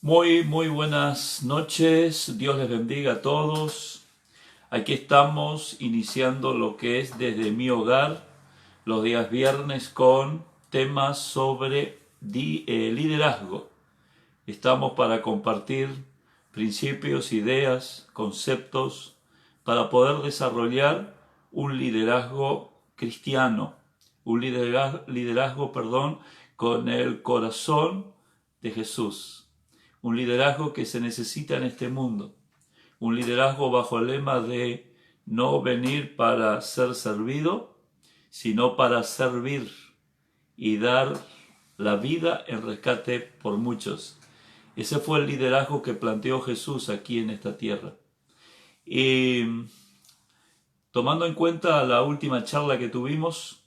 Muy buenas noches, Dios les bendiga a todos. Aquí estamos iniciando lo que es desde mi hogar, los días viernes con temas sobre liderazgo. Estamos para compartir principios, ideas, conceptos, para poder desarrollar un liderazgo cristiano, un liderazgo, con el corazón de Jesús. Un liderazgo que se necesita en este mundo. Un liderazgo bajo el lema de no venir para ser servido, sino para servir y dar la vida en rescate por muchos. Ese fue el liderazgo que planteó Jesús aquí en esta tierra. Y tomando en cuenta la última charla que tuvimos,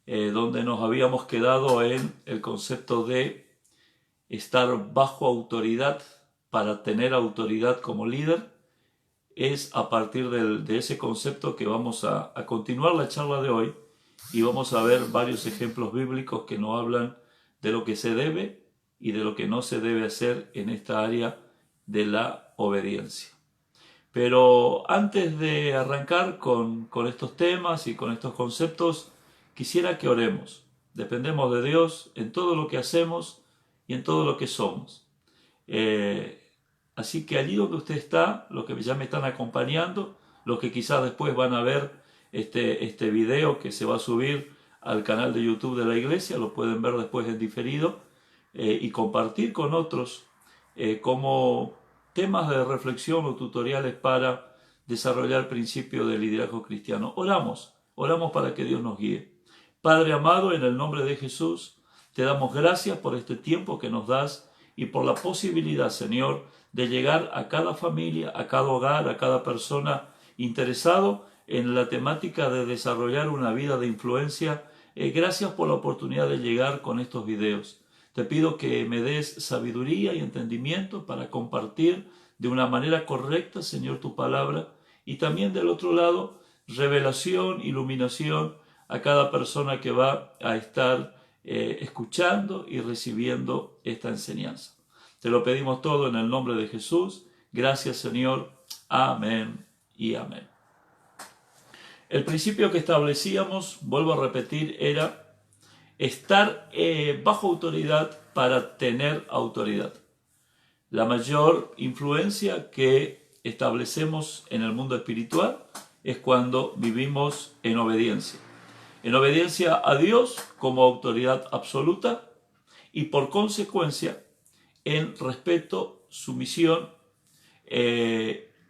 donde nos habíamos quedado en el concepto de estar bajo autoridad para tener autoridad como líder, es a partir de ese concepto que vamos a continuar la charla de hoy y vamos a ver varios ejemplos bíblicos que nos hablan de lo que se debe y de lo que no se debe hacer en esta área de la obediencia. Pero antes de arrancar con estos temas y con estos conceptos, quisiera que oremos. Dependemos de Dios en todo lo que hacemos y en todo lo que somos. Así que allí donde usted está, los que ya me están acompañando, los que quizás después van a ver este video que se va a subir al canal de YouTube de la iglesia, lo pueden ver después en diferido y compartir con otros como temas de reflexión o tutoriales para desarrollar principios de liderazgo cristiano. Oramos para que Dios nos guíe. Padre amado, en el nombre de Jesús, te damos gracias por este tiempo que nos das y por la posibilidad, Señor, de llegar a cada familia, a cada hogar, a cada persona interesado en la temática de desarrollar una vida de influencia. Gracias por la oportunidad de llegar con estos videos. Te pido que me des sabiduría y entendimiento para compartir de una manera correcta, Señor, tu palabra. Y también del otro lado, revelación, iluminación a cada persona que va a estar escuchando y recibiendo esta enseñanza. Te lo pedimos todo en el nombre de Jesús. Gracias, Señor. Amén y amén. El principio que establecíamos, vuelvo a repetir, era estar bajo autoridad para tener autoridad. La mayor influencia que establecemos en el mundo espiritual es cuando vivimos en obediencia. En obediencia a Dios como autoridad absoluta y por consecuencia en respeto, sumisión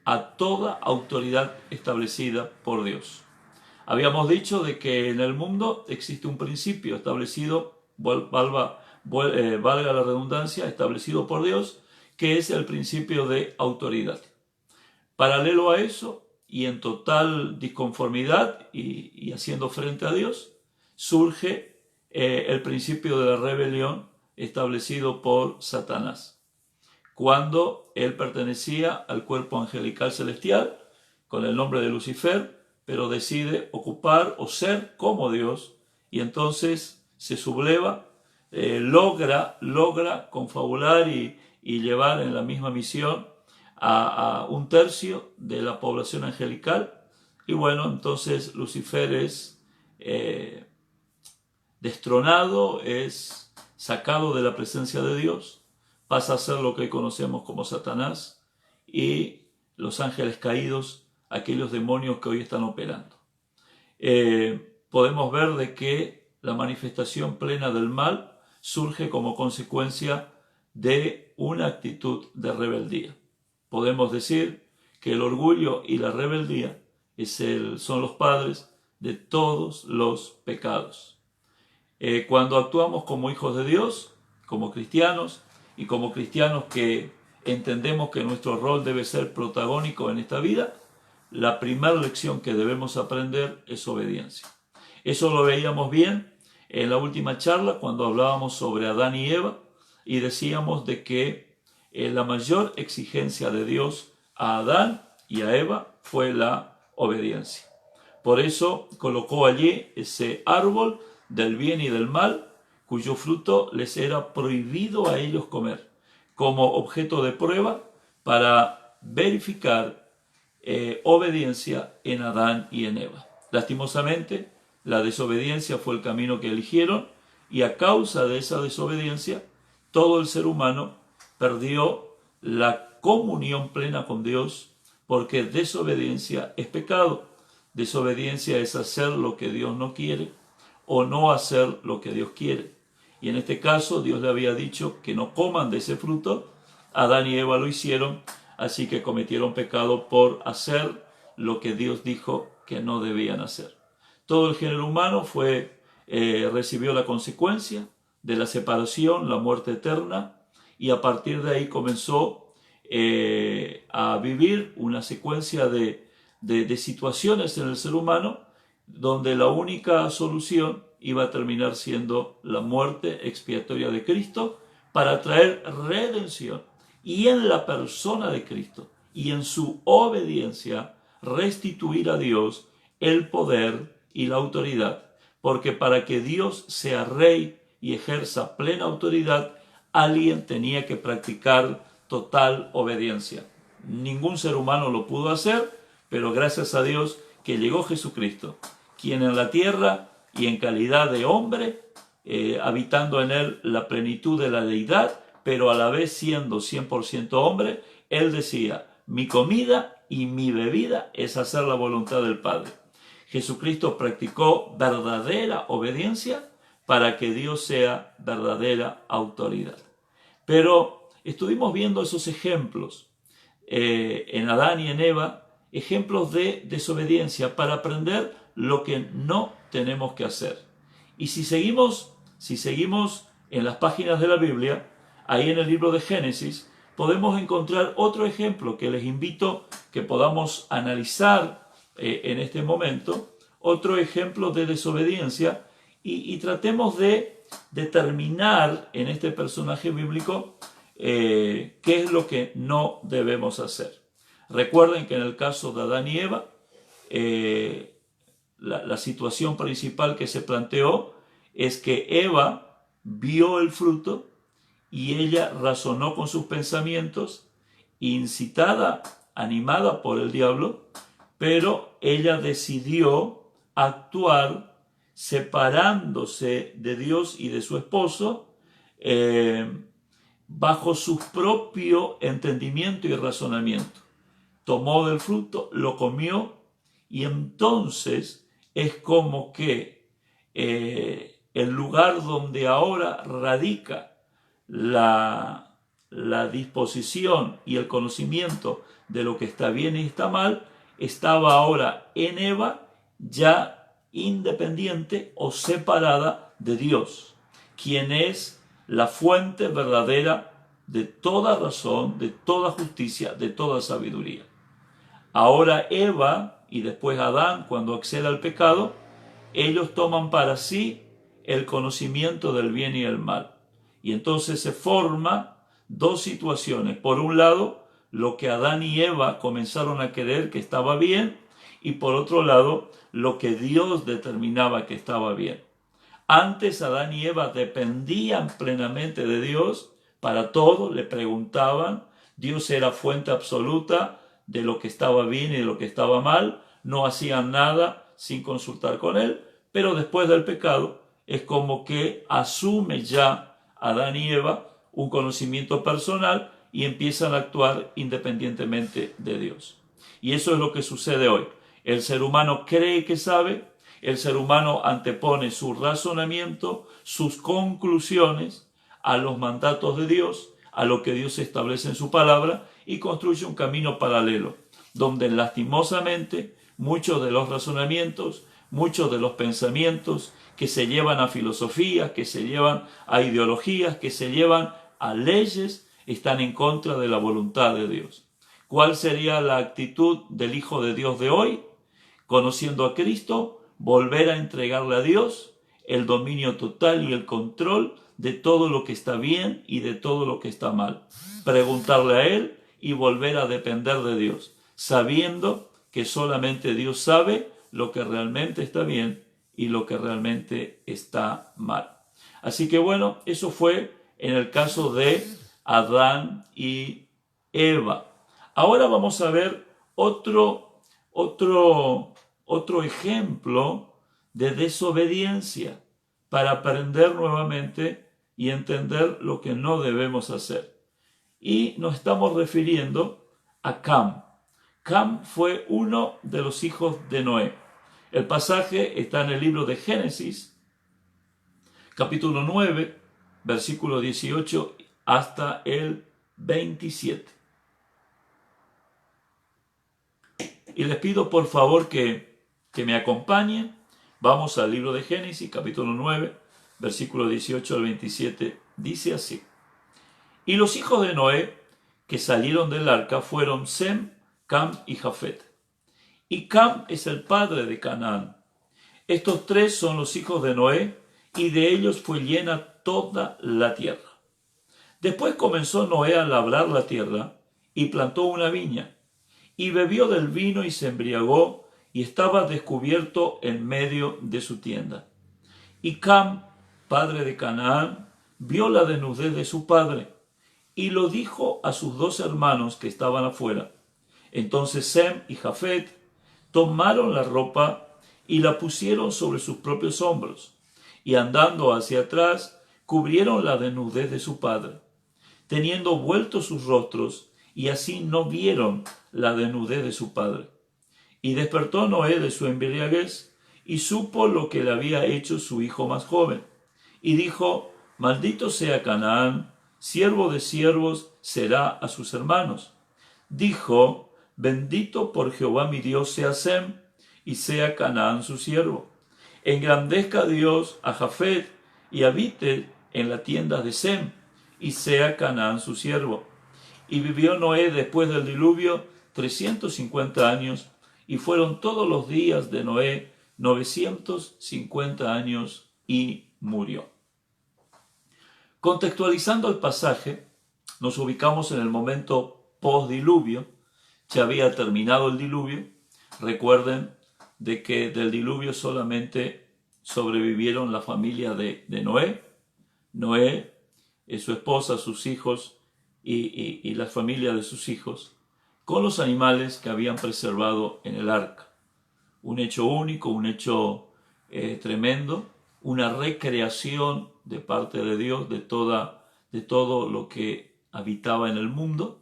a toda autoridad establecida por Dios. Habíamos dicho de que en el mundo existe un principio establecido, valga la redundancia, establecido por Dios, que es el principio de autoridad. Paralelo a eso, y en total disconformidad y haciendo frente a Dios, surge el principio de la rebelión establecido por Satanás, cuando él pertenecía al cuerpo angelical celestial con el nombre de Lucifer, pero decide ocupar o ser como Dios y entonces se subleva, logra confabular y llevar en la misma misión a un tercio de la población angelical. Y bueno, entonces Lucifer es destronado, es sacado de la presencia de Dios, pasa a ser lo que conocemos como Satanás y los ángeles caídos, aquellos demonios que hoy están operando. Podemos ver de que la manifestación plena del mal surge como consecuencia de una actitud de rebeldía. Podemos decir que el orgullo y la rebeldía son los padres de todos los pecados. Cuando actuamos como hijos de Dios, como cristianos, y como cristianos que entendemos que nuestro rol debe ser protagónico en esta vida, la primera lección que debemos aprender es obediencia. Eso lo veíamos bien en la última charla cuando hablábamos sobre Adán y Eva y decíamos de que la mayor exigencia de Dios a Adán y a Eva fue la obediencia. Por eso colocó allí ese árbol del bien y del mal, cuyo fruto les era prohibido a ellos comer. como objeto de prueba para verificar obediencia en Adán y en Eva. Lastimosamente, la desobediencia fue el camino que eligieron, y a causa de esa desobediencia, todo el ser humano perdió la comunión plena con Dios, porque desobediencia es pecado. Desobediencia es hacer lo que Dios no quiere o no hacer lo que Dios quiere. Y en este caso Dios le había dicho que no coman de ese fruto. Adán y Eva lo hicieron, así que cometieron pecado por hacer lo que Dios dijo que no debían hacer. Todo el género humano recibió la consecuencia de la separación, la muerte eterna, y a partir de ahí comenzó a vivir una secuencia de situaciones en el ser humano donde la única solución iba a terminar siendo la muerte expiatoria de Cristo para traer redención, y en la persona de Cristo y en su obediencia restituir a Dios el poder y la autoridad, porque para que Dios sea rey y ejerza plena autoridad, alguien tenía que practicar total obediencia. Ningún ser humano lo pudo hacer, pero gracias a Dios que llegó Jesucristo, quien en la tierra y en calidad de hombre, habitando en él la plenitud de la deidad, pero a la vez siendo 100% hombre, él decía: mi comida y mi bebida es hacer la voluntad del Padre. Jesucristo practicó verdadera obediencia para que Dios sea verdadera autoridad. Pero estuvimos viendo esos ejemplos en Adán y en Eva, ejemplos de desobediencia para aprender lo que no tenemos que hacer. Y si seguimos en las páginas de la Biblia, ahí en el libro de Génesis, podemos encontrar otro ejemplo que les invito que podamos analizar en este momento, otro ejemplo de desobediencia, y tratemos de determinar en este personaje bíblico qué es lo que no debemos hacer. Recuerden que en el caso de Adán y Eva, la situación principal que se planteó es que Eva vio el fruto y ella razonó con sus pensamientos, incitada, animada por el diablo, pero ella decidió actuar separándose de Dios y de su esposo bajo su propio entendimiento y razonamiento. Tomó del fruto, lo comió, y entonces es como que el lugar donde ahora radica la disposición y el conocimiento de lo que está bien y está mal, estaba ahora en Eva, ya independiente o separada de Dios, quien es la fuente verdadera de toda razón, de toda justicia, de toda sabiduría. Ahora Eva y después Adán, cuando accede al pecado, ellos toman para sí el conocimiento del bien y el mal. Y entonces se forman dos situaciones. Por un lado, lo que Adán y Eva comenzaron a creer que estaba bien, y por otro lado, lo que Dios determinaba que estaba bien. Antes Adán y Eva dependían plenamente de Dios para todo, le preguntaban, Dios era fuente absoluta de lo que estaba bien y de lo que estaba mal, no hacían nada sin consultar con él, pero después del pecado es como que asume ya Adán y Eva un conocimiento personal y empiezan a actuar independientemente de Dios. Y eso es lo que sucede hoy. El ser humano cree que sabe, el ser humano antepone su razonamiento, sus conclusiones a los mandatos de Dios, a lo que Dios establece en su palabra, y construye un camino paralelo, donde lastimosamente muchos de los razonamientos, muchos de los pensamientos que se llevan a filosofías, que se llevan a ideologías, que se llevan a leyes, están en contra de la voluntad de Dios. ¿Cuál sería la actitud del Hijo de Dios de hoy? Conociendo a Cristo, volver a entregarle a Dios el dominio total y el control de todo lo que está bien y de todo lo que está mal. Preguntarle a Él y volver a depender de Dios, sabiendo que solamente Dios sabe lo que realmente está bien y lo que realmente está mal. Así que bueno, eso fue en el caso de Adán y Eva. Ahora vamos a ver otro ejemplo de desobediencia para aprender nuevamente y entender lo que no debemos hacer. Y nos estamos refiriendo a Cam. Cam fue uno de los hijos de Noé. El pasaje está en el libro de Génesis, capítulo 9, versículo 18 hasta el 27. Y les pido por favor que me acompañen. Vamos al libro de Génesis, capítulo 9, versículo 18 al 27. Dice así: Y los hijos de Noé que salieron del arca fueron Sem, Cam y Jafet. Y Cam es el padre de Canaán. Estos tres son los hijos de Noé, y de ellos fue llena toda la tierra. Después comenzó Noé a labrar la tierra, y plantó una viña, y bebió del vino y se embriagó, y estaba descubierto en medio de su tienda. Y Cam, padre de Canaán, vio la desnudez de su padre, y lo dijo a sus dos hermanos que estaban afuera. Entonces Sem y Jafet tomaron la ropa y la pusieron sobre sus propios hombros, y andando hacia atrás, cubrieron la desnudez de su padre, teniendo vueltos sus rostros, y así no vieron la desnudez de su padre. Y despertó Noé de su embriaguez, y supo lo que le había hecho su hijo más joven. Y dijo: Maldito sea Canaán, siervo de siervos será a sus hermanos. Dijo: Bendito por Jehová mi Dios sea Sem, y sea Canaán su siervo. Engrandezca Dios a Jafet, y habite en la tienda de Sem, y sea Canaán su siervo. Y vivió Noé después del diluvio 350 años, y fueron todos los días de Noé 950 años, y murió. Contextualizando el pasaje, nos ubicamos en el momento post-diluvio. Ya había terminado el diluvio. Recuerden de que del diluvio solamente sobrevivieron la familia de Noé. Noé, su esposa, sus hijos y la familia de sus hijos, con los animales que habían preservado en el arca. Un hecho único, un hecho tremendo, una recreación de parte de Dios de todo lo que habitaba en el mundo,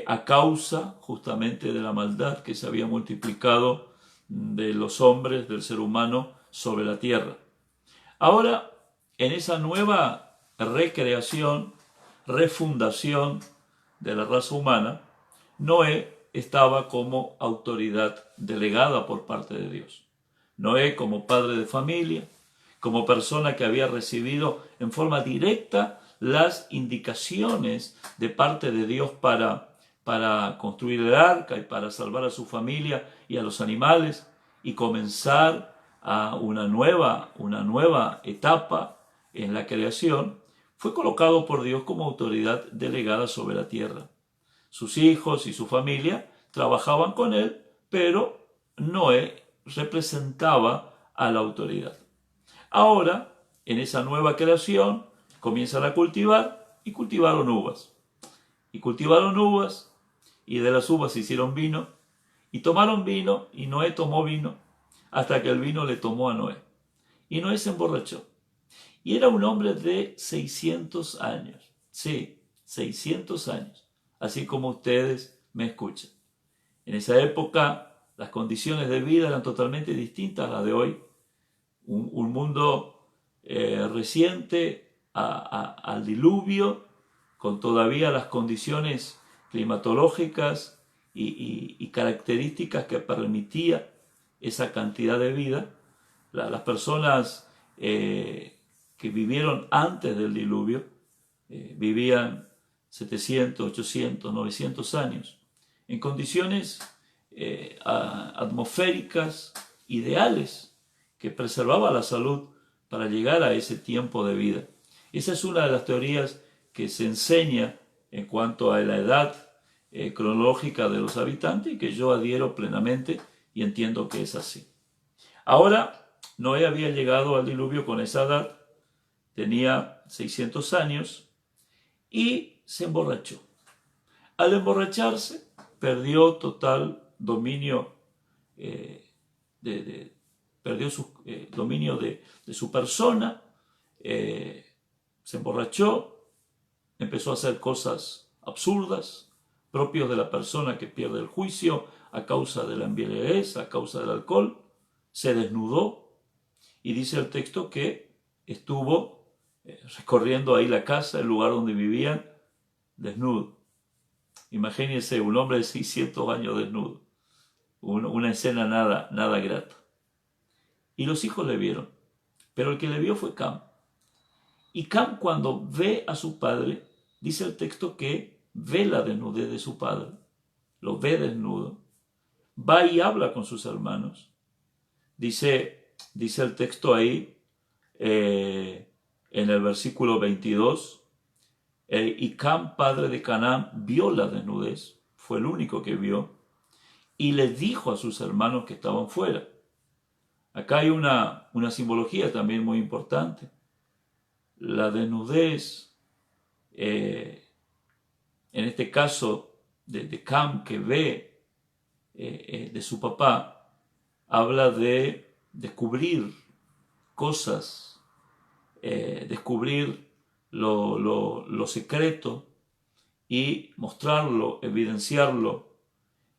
a causa justamente de la maldad que se había multiplicado de los hombres, del ser humano, sobre la tierra. Ahora, en esa nueva recreación, refundación de la raza humana, Noé estaba como autoridad delegada por parte de Dios. Noé como padre de familia, como persona que había recibido en forma directa las indicaciones de parte de Dios para construir el arca y para salvar a su familia y a los animales y comenzar a una nueva etapa en la creación, fue colocado por Dios como autoridad delegada sobre la tierra. Sus hijos y su familia trabajaban con él, pero Noé representaba a la autoridad. Ahora, en esa nueva creación, comienzan a cultivar y cultivaron uvas. Y cultivaron uvas y de las uvas hicieron vino y tomaron vino y Noé tomó vino hasta que el vino le tomó a Noé. Y Noé se emborrachó. Y era un hombre de 600 años. Sí, 600 años. Así como ustedes me escuchan. En esa época las condiciones de vida eran totalmente distintas a las de hoy. Un mundo reciente al diluvio, con todavía las condiciones climatológicas y características que permitía esa cantidad de vida. Las personas que vivieron antes del diluvio vivían 700, 800, 900 años en condiciones atmosféricas ideales que preservaba la salud para llegar a ese tiempo de vida. Esa es una de las teorías que se enseña en cuanto a la edad cronológica de los habitantes y que yo adhiero plenamente y entiendo que es así. Ahora, Noé había llegado al diluvio con esa edad, tenía 600 años y se emborrachó. Al emborracharse, perdió total dominio, perdió su dominio de su persona, se emborrachó, empezó a hacer cosas absurdas, propios de la persona que pierde el juicio a causa de la embriaguez, a causa del alcohol, se desnudó y dice el texto que estuvo recorriendo ahí la casa, el lugar donde vivían, desnudo. Imagínense un hombre de 600 años desnudo, una escena nada grata. Y los hijos le vieron, pero el que le vio fue Cam. Y Cam, cuando ve a su padre, dice el texto que ve la desnudez de su padre, lo ve desnudo, va y habla con sus hermanos. Dice el texto ahí, en el versículo 22, y Cam, padre de Canaán, vio la desnudez, fue el único que vio, y le dijo a sus hermanos que estaban fuera. Acá hay una simbología también muy importante. La desnudez, en este caso de Cam, que ve de su papá, habla de descubrir cosas, descubrir lo secreto y mostrarlo, evidenciarlo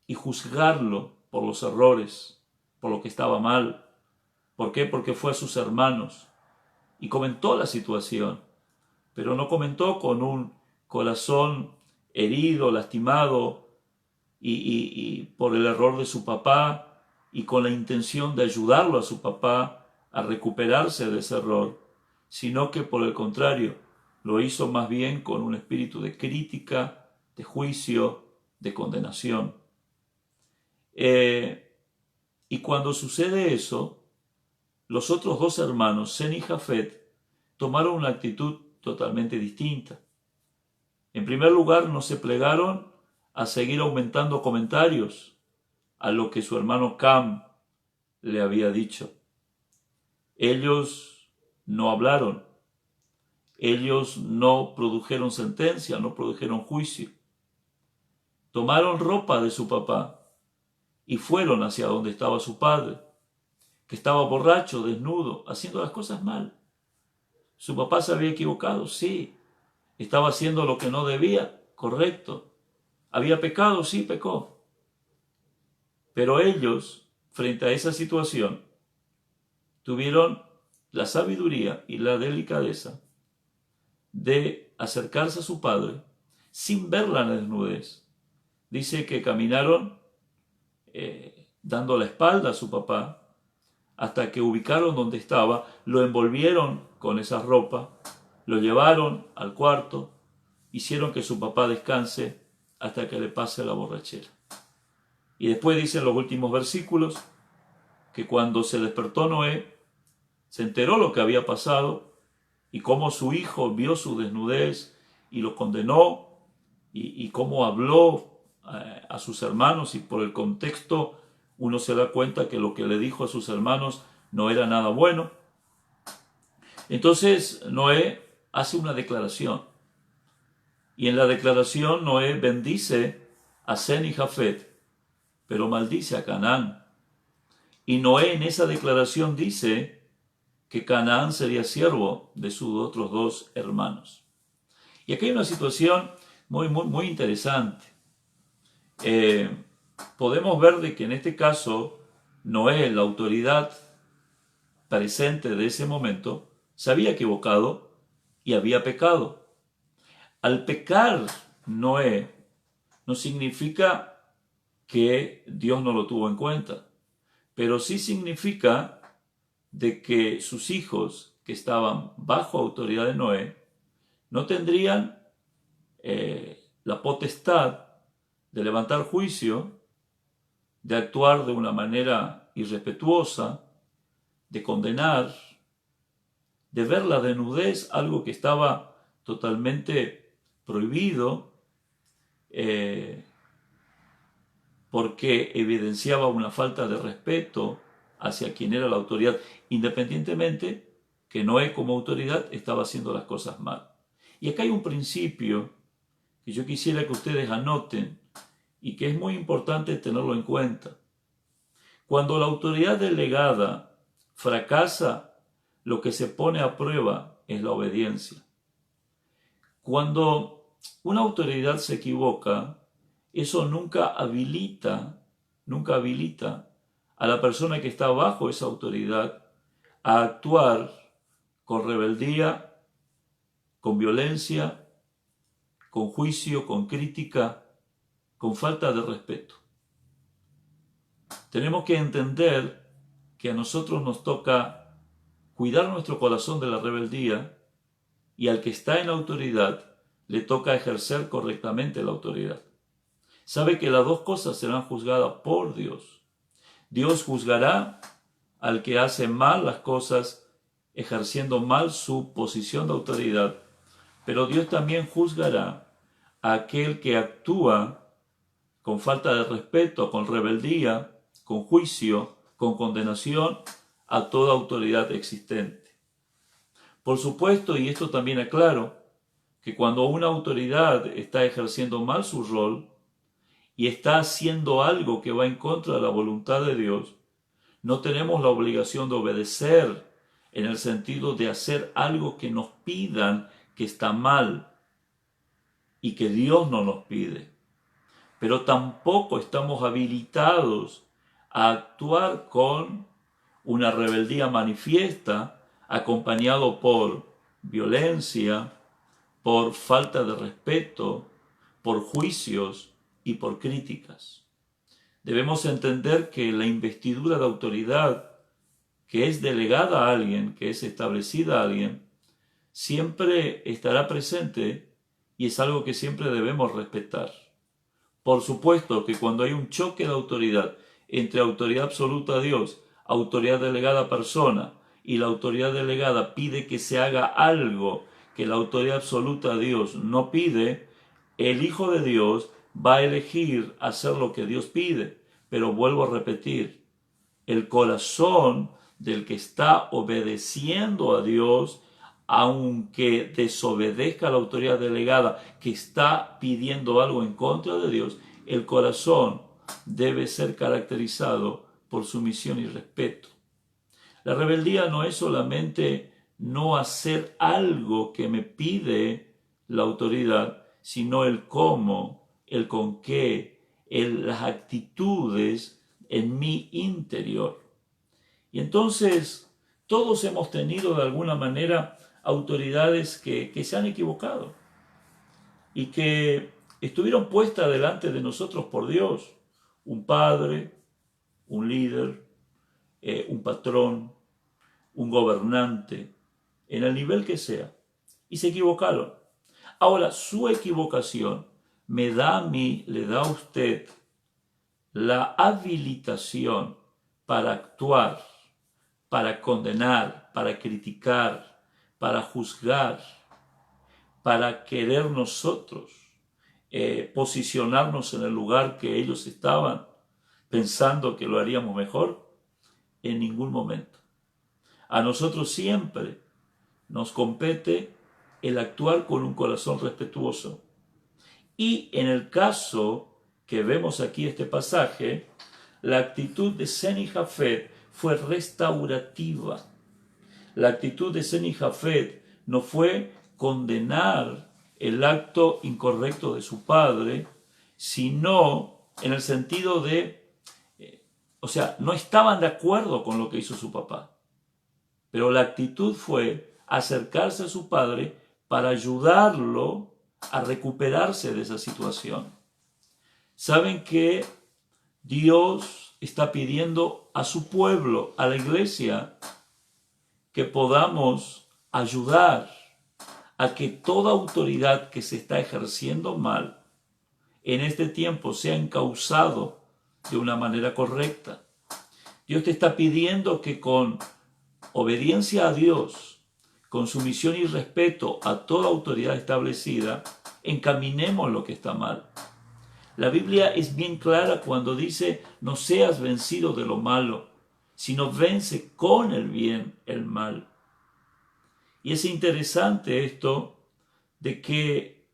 y juzgarlo por los errores, por lo que estaba mal. ¿Por qué? Porque fue a sus hermanos y comentó la situación, pero no comentó con un corazón herido, lastimado y por el error de su papá y con la intención de ayudarlo a su papá a recuperarse de ese error, sino que por el contrario, lo hizo más bien con un espíritu de crítica, de juicio, de condenación. Y cuando sucede eso, los otros dos hermanos, Sem y Jafet, tomaron una actitud totalmente distinta. En primer lugar, no se plegaron a seguir aumentando comentarios a lo que su hermano Cam le había dicho. Ellos no hablaron. Ellos no produjeron sentencia, no produjeron juicio. Tomaron ropa de su papá y fueron hacia donde estaba su padre, que estaba borracho, desnudo, haciendo las cosas mal. ¿Su papá se había equivocado? Sí. ¿Estaba haciendo lo que no debía? Correcto. ¿Había pecado? Sí, pecó. Pero ellos, frente a esa situación, tuvieron la sabiduría y la delicadeza de acercarse a su padre sin ver la desnudez. Dice que caminaron dando la espalda a su papá hasta que ubicaron donde estaba, lo envolvieron con esa ropa, lo llevaron al cuarto, hicieron que su papá descanse hasta que le pase la borrachera. Y después dicen los últimos versículos que cuando se despertó Noé, se enteró lo que había pasado y cómo su hijo vio su desnudez y lo condenó y cómo habló a sus hermanos, y por el contexto uno se da cuenta que lo que le dijo a sus hermanos no era nada bueno. Entonces Noé hace una declaración, y en la declaración Noé bendice a Sem y Jafet, pero maldice a Canaán. Y Noé en esa declaración dice que Canaán sería siervo de sus otros dos hermanos. Y aquí hay una situación muy interesante. Podemos ver de que en este caso Noé, la autoridad presente de ese momento, se había equivocado y había pecado. Al pecar Noé no significa que Dios no lo tuvo en cuenta, pero sí significa de que sus hijos que estaban bajo autoridad de Noé no tendrían la potestad de levantar juicio, de actuar de una manera irrespetuosa, de condenar, de ver la desnudez, algo que estaba totalmente prohibido, porque evidenciaba una falta de respeto hacia quien era la autoridad, independientemente que Noé como autoridad estaba haciendo las cosas mal. Y acá hay un principio que yo quisiera que ustedes anoten y que es muy importante tenerlo en cuenta. Cuando la autoridad delegada fracasa, lo que se pone a prueba es la obediencia. Cuando una autoridad se equivoca, eso nunca habilita a la persona que está bajo esa autoridad a actuar con rebeldía, con violencia, con juicio, con crítica, con falta de respeto. Tenemos que entender que a nosotros nos toca cuidar nuestro corazón de la rebeldía y al que está en autoridad le toca ejercer correctamente la autoridad. Sabe que las dos cosas serán juzgadas por Dios. Dios juzgará al que hace mal las cosas, ejerciendo mal su posición de autoridad, pero Dios también juzgará a aquel que actúa con falta de respeto, con rebeldía, con juicio, con condenación a toda autoridad existente. Por supuesto, y esto también aclaro, que cuando una autoridad está ejerciendo mal su rol y está haciendo algo que va en contra de la voluntad de Dios, no tenemos la obligación de obedecer en el sentido de hacer algo que nos pidan que está mal y que Dios no nos pide. Pero tampoco estamos habilitados a actuar con una rebeldía manifiesta, acompañado por violencia, por falta de respeto, por juicios y por críticas. Debemos entender que la investidura de autoridad que es delegada a alguien, que es establecida a alguien, siempre estará presente y es algo que siempre debemos respetar. Por supuesto que cuando hay un choque de autoridad entre autoridad absoluta a Dios, autoridad delegada a persona, y la autoridad delegada pide que se haga algo que la autoridad absoluta a Dios no pide, el Hijo de Dios va a elegir hacer lo que Dios pide. Pero vuelvo a repetir, el corazón del que está obedeciendo a Dios, aunque desobedezca a la autoridad delegada que está pidiendo algo en contra de Dios, el corazón debe ser caracterizado por sumisión y respeto. La rebeldía no es solamente no hacer algo que me pide la autoridad, sino el cómo, el con qué, las actitudes en mi interior. Y entonces todos hemos tenido de alguna manera autoridades que se han equivocado y que estuvieron puestas delante de nosotros por Dios. Un padre, un líder, un patrón, un gobernante, en el nivel que sea, y se equivocaron. Ahora, su equivocación me da a mí, le da a usted la habilitación para actuar, para condenar, para criticar, para juzgar, para querer nosotros posicionarnos en el lugar que ellos estaban, pensando que lo haríamos mejor. En ningún momento. A nosotros siempre nos compete el actuar con un corazón respetuoso. Y en el caso que vemos aquí este pasaje, la actitud de Seni Jafet fue restaurativa. La actitud de Seni Jafet no fue condenar el acto incorrecto de su padre, sino en el sentido de, no estaban de acuerdo con lo que hizo su papá. Pero la actitud fue acercarse a su padre para ayudarlo a recuperarse de esa situación. Saben que Dios está pidiendo a su pueblo, a la iglesia, que podamos ayudar a que toda autoridad que se está ejerciendo mal en este tiempo sea encauzado de una manera correcta. Dios te está pidiendo que con obediencia a Dios, con sumisión y respeto a toda autoridad establecida, encaminemos lo que está mal. La Biblia es bien clara cuando dice: no seas vencido de lo malo, sino vence con el bien el mal. Y es interesante esto de que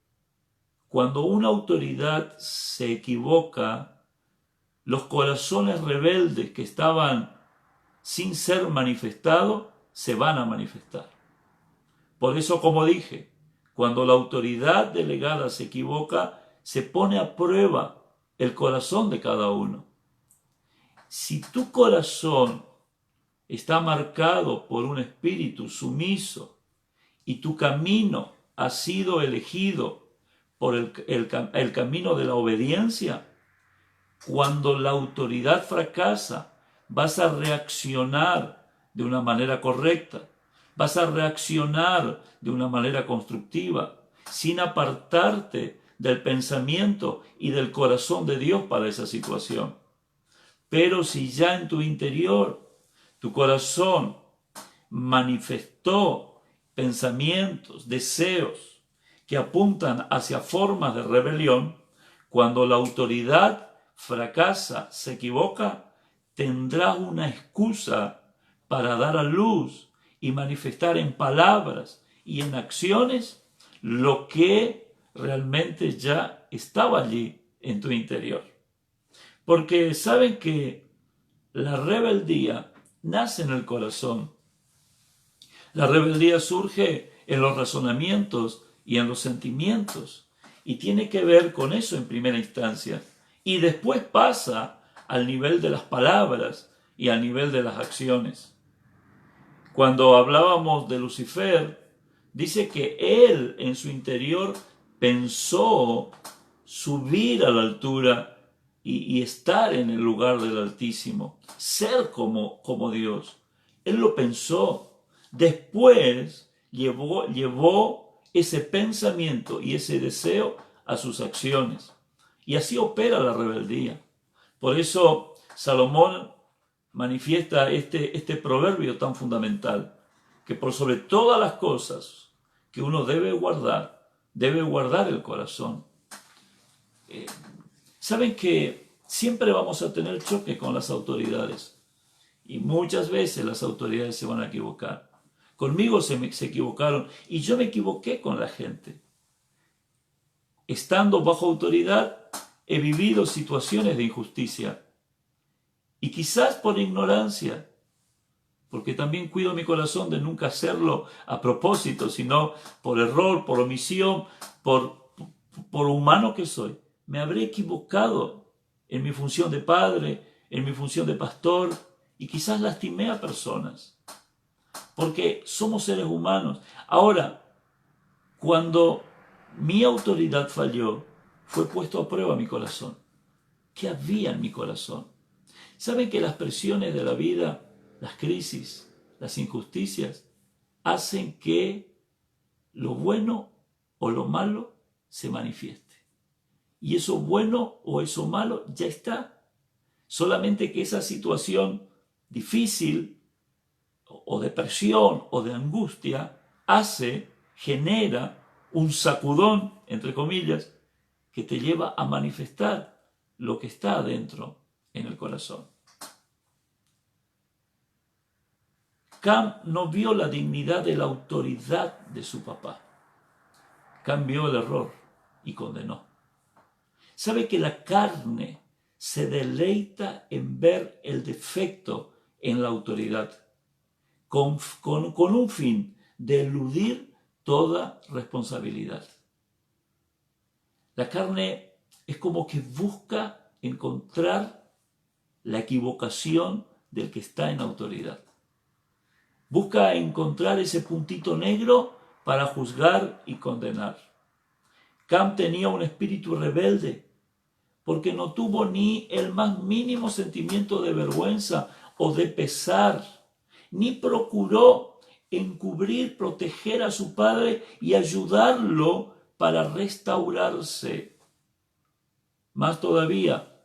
cuando una autoridad se equivoca, los corazones rebeldes que estaban sin ser manifestados se van a manifestar. Por eso, como dije, cuando la autoridad delegada se equivoca, se pone a prueba el corazón de cada uno. Si tu corazón está marcado por un espíritu sumiso y tu camino ha sido elegido por el camino de la obediencia, cuando la autoridad fracasa, vas a reaccionar de una manera correcta, vas a reaccionar de una manera constructiva, sin apartarte del pensamiento y del corazón de Dios para esa situación. Pero si ya en tu interior, tu corazón manifestó pensamientos, deseos que apuntan hacia formas de rebelión, cuando la autoridad fracasa, se equivoca, tendrás una excusa para dar a luz y manifestar en palabras y en acciones lo que realmente ya estaba allí en tu interior. Porque saben que la rebeldía nace en el corazón. La rebeldía surge en los razonamientos y en los sentimientos y tiene que ver con eso en primera instancia. Y después pasa al nivel de las palabras y al nivel de las acciones. Cuando hablábamos de Lucifer, dice que él en su interior pensó subir a la altura y estar en el lugar del Altísimo, ser como Dios. Él lo pensó. Después llevó ese pensamiento y ese deseo a sus acciones. Y así opera la rebeldía. Por eso Salomón manifiesta este proverbio tan fundamental, que por sobre todas las cosas que uno debe guardar el corazón. Saben que siempre vamos a tener choque con las autoridades y muchas veces las autoridades se van a equivocar. Conmigo se equivocaron y yo me equivoqué con la gente. Estando bajo autoridad, he vivido situaciones de injusticia. Y quizás por ignorancia, porque también cuido mi corazón de nunca hacerlo a propósito, sino por error, por omisión, por humano que soy. Me habré equivocado en mi función de padre, en mi función de pastor, y quizás lastimé a personas. Porque somos seres humanos. Ahora, cuando mi autoridad falló, fue puesto a prueba mi corazón. ¿Qué había en mi corazón? ¿Saben que las presiones de la vida, las crisis, las injusticias, hacen que lo bueno o lo malo se manifieste? Y eso bueno o eso malo ya está. Solamente que esa situación difícil o de presión o de angustia genera un sacudón, entre comillas, que te lleva a manifestar lo que está adentro en el corazón. Cam no vio la dignidad de la autoridad de su papá. Cam vio el error y condenó. Sabe que la carne se deleita en ver el defecto en la autoridad, con un fin de eludir toda responsabilidad. La carne es como que busca encontrar la equivocación del que está en autoridad. Busca encontrar ese puntito negro para juzgar y condenar. Cam tenía un espíritu rebelde porque no tuvo ni el más mínimo sentimiento de vergüenza o de pesar, ni procuró encubrir, proteger a su padre y ayudarlo para restaurarse. Más todavía,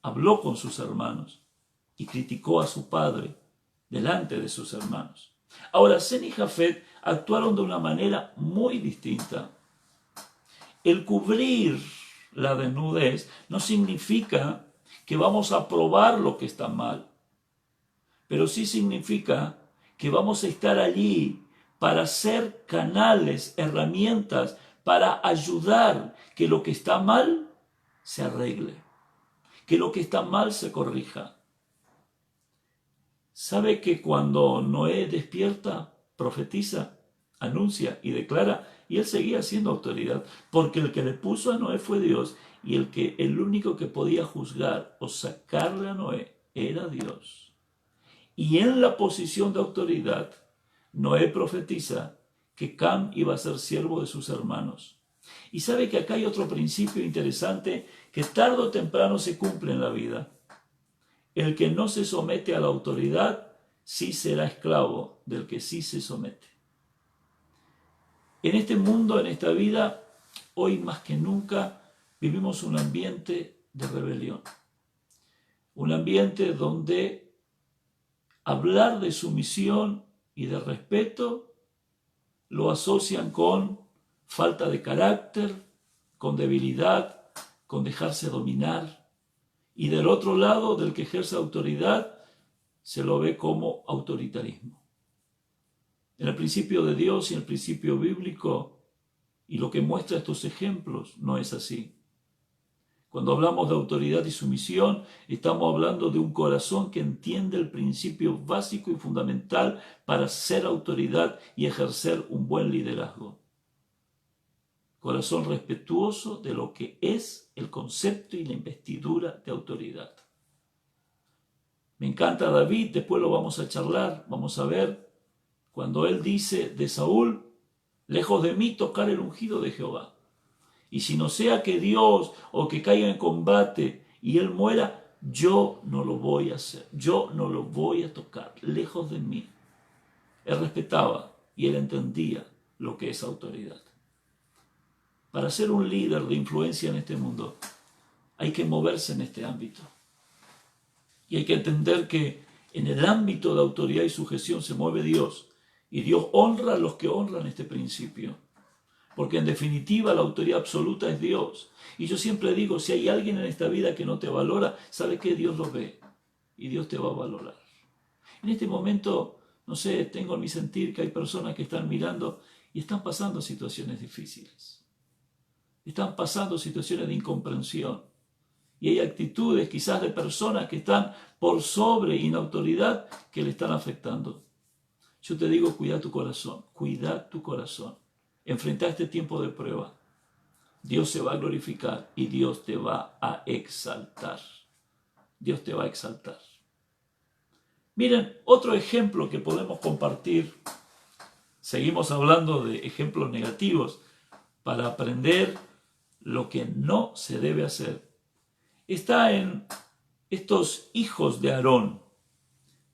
habló con sus hermanos y criticó a su padre delante de sus hermanos. Ahora, Sem y Jafet actuaron de una manera muy distinta. El cubrir la desnudez no significa que vamos a aprobar lo que está mal, pero sí significa que vamos a estar allí para ser canales, herramientas para ayudar que lo que está mal se arregle, que lo que está mal se corrija. ¿Sabe que cuando Noé despierta, profetiza, anuncia y declara, y él seguía siendo autoridad, porque el que le puso a Noé fue Dios, y el único que podía juzgar o sacarle a Noé era Dios? Y en la posición de autoridad, Noé profetiza que Cam iba a ser siervo de sus hermanos. Y sabe que acá hay otro principio interesante que tarde o temprano se cumple en la vida. El que no se somete a la autoridad sí será esclavo del que sí se somete. En este mundo, en esta vida, hoy más que nunca vivimos un ambiente de rebelión. Un ambiente donde hablar de sumisión y de respeto lo asocian con falta de carácter, con debilidad, con dejarse dominar. Y del otro lado, del que ejerce autoridad, se lo ve como autoritarismo. En el principio de Dios y en el principio bíblico, y lo que muestra estos ejemplos, no es así. Cuando hablamos de autoridad y sumisión, estamos hablando de un corazón que entiende el principio básico y fundamental para ser autoridad y ejercer un buen liderazgo. Corazón respetuoso de lo que es el concepto y la investidura de autoridad. Me encanta David, después lo vamos a charlar, vamos a ver, cuando él dice de Saúl, lejos de mí tocar el ungido de Jehová. Y si no sea que Dios o que caiga en combate y él muera, yo no lo voy a hacer, yo no lo voy a tocar, lejos de mí. Él respetaba y él entendía lo que es autoridad. Para ser un líder de influencia en este mundo, hay que moverse en este ámbito. Y hay que entender que en el ámbito de autoridad y sujeción se mueve Dios. Y Dios honra a los que honran este principio. Porque en definitiva la autoridad absoluta es Dios. Y yo siempre digo, si hay alguien en esta vida que no te valora, ¿sabe qué? Dios lo ve. Y Dios te va a valorar. En este momento, no sé, tengo en mi sentir que hay personas que están mirando y están pasando situaciones difíciles. Están pasando situaciones de incomprensión. Y hay actitudes quizás de personas que están por sobre y en autoridad que le están afectando. Yo te digo, cuida tu corazón, cuida tu corazón. Enfrenta este tiempo de prueba. Dios se va a glorificar y Dios te va a exaltar. Dios te va a exaltar. Miren, otro ejemplo que podemos compartir. Seguimos hablando de ejemplos negativos para aprender lo que no se debe hacer. Está en estos hijos de Aarón,